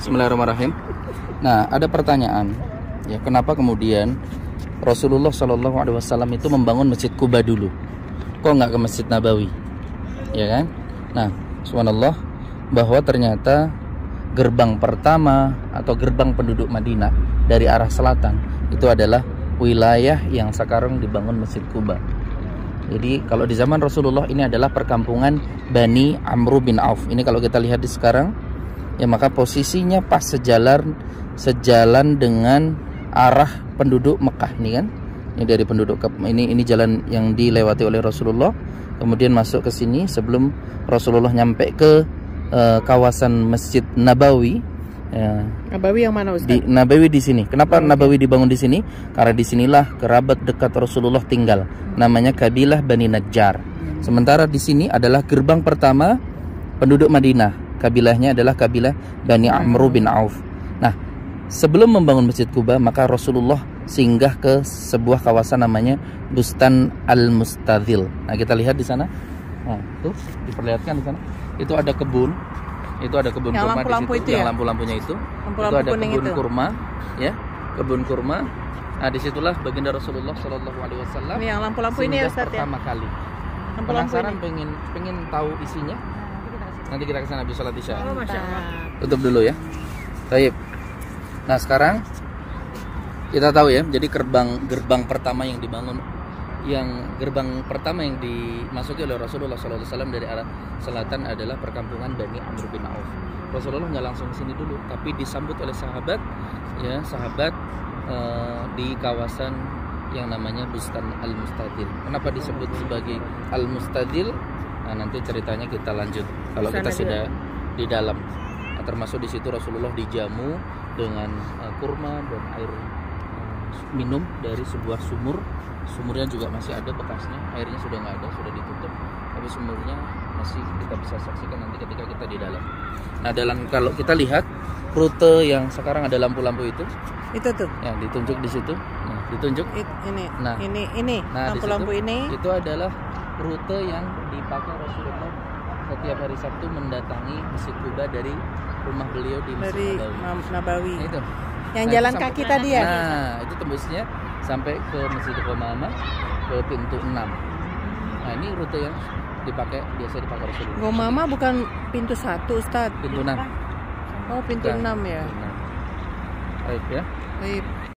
Bismillahirrahmanirrahim. Nah, ada pertanyaan, ya, kenapa kemudian Rasulullah Shallallahu Alaihi Wasallam itu membangun Masjid Kuba dulu, kok nggak ke Masjid Nabawi, ya kan? Nah, subhanallah, bahwa ternyata gerbang pertama atau gerbang penduduk Madinah dari arah selatan itu adalah wilayah yang sekarang dibangun Masjid Kuba. Jadi kalau di zaman Rasulullah ini adalah perkampungan Bani Amr bin Auf. Ini kalau kita lihat di sekarang, ya, maka posisinya pas sejalan dengan arah penduduk Mekah nih kan. Ini dari penduduk ini jalan yang dilewati oleh Rasulullah. Kemudian masuk ke sini sebelum Rasulullah nyampe ke kawasan Masjid Nabawi. Ya. Nabawi yang mana, Ustaz? Nabawi di sini. Kenapa Nabawi dibangun di sini? Karena di sinilah kerabat dekat Rasulullah tinggal. Namanya kabilah Bani Najjar. Sementara di sini adalah gerbang pertama penduduk Madinah. Kabilahnya adalah kabilah Bani Amr bin Auf. Nah, sebelum membangun Masjid Kuba, maka Rasulullah singgah ke sebuah kawasan namanya Bustan Al-Mustadhil. Nah, kita lihat di sana. Nah, tuh diperlihatkan di sana. Itu ada kebun. Itu ada kebun yang kurma lampu-lampu di situ, itu yang ya? lampu-lampunya itu. Lampu-lampu itu ada kuning kebun itu. kurma, ya, kebun kurma. Nah, disitulah baginda Rasulullah Shallallahu Alaihi Wasallam. Ini yang lampu-lampu ini ya, Ustaz, ya? Pertama kali. Lampu-lampu Penasaran ini. pengen tahu isinya? Nanti kita kesana habis sholat isya. Oh, Masya Allah. Tutup dulu ya. Baik. Nah, sekarang kita tahu ya. Jadi gerbang pertama yang dibangun, gerbang pertama yang dimasuki oleh Rasulullah SAW dari arah selatan adalah perkampungan Bani Amr bin Auf. Rasulullah nggak langsung ke sini dulu, tapi disambut oleh sahabat, ya, di kawasan yang namanya Bustan Al-Mustadil. Kenapa disebut sebagai Al-Mustadil? Nah, nanti ceritanya kita lanjut kalau kita sudah di dalam. Nah, termasuk di situ Rasulullah dijamu dengan kurma dan air minum dari sebuah sumur. Sumurnya juga masih ada bekasnya, airnya sudah nggak ada, sudah ditutup, tapi sumurnya masih kita bisa saksikan nanti ketika kita di dalam. Nah, kalau kita lihat rute yang sekarang ada lampu-lampu itu tuh, ya, ditunjuk di situ. Nah, ditunjuk ini nah, lampu-lampu ini itu adalah rute yang dipakai Rasulullah setiap hari Sabtu mendatangi Masjid Kuba dari rumah beliau di Masjid Nabawi. Nah, itu Yang jalan kaki tadi ya? Nah, itu tembusnya sampai ke Masjidil Qomama, ke pintu 6. Nah, ini rute yang biasa dipakai Rasulullah. Qomama bukan pintu 1, Ustaz. Pintu 6. Oh, pintu 6 ya. Baik ya. Baik.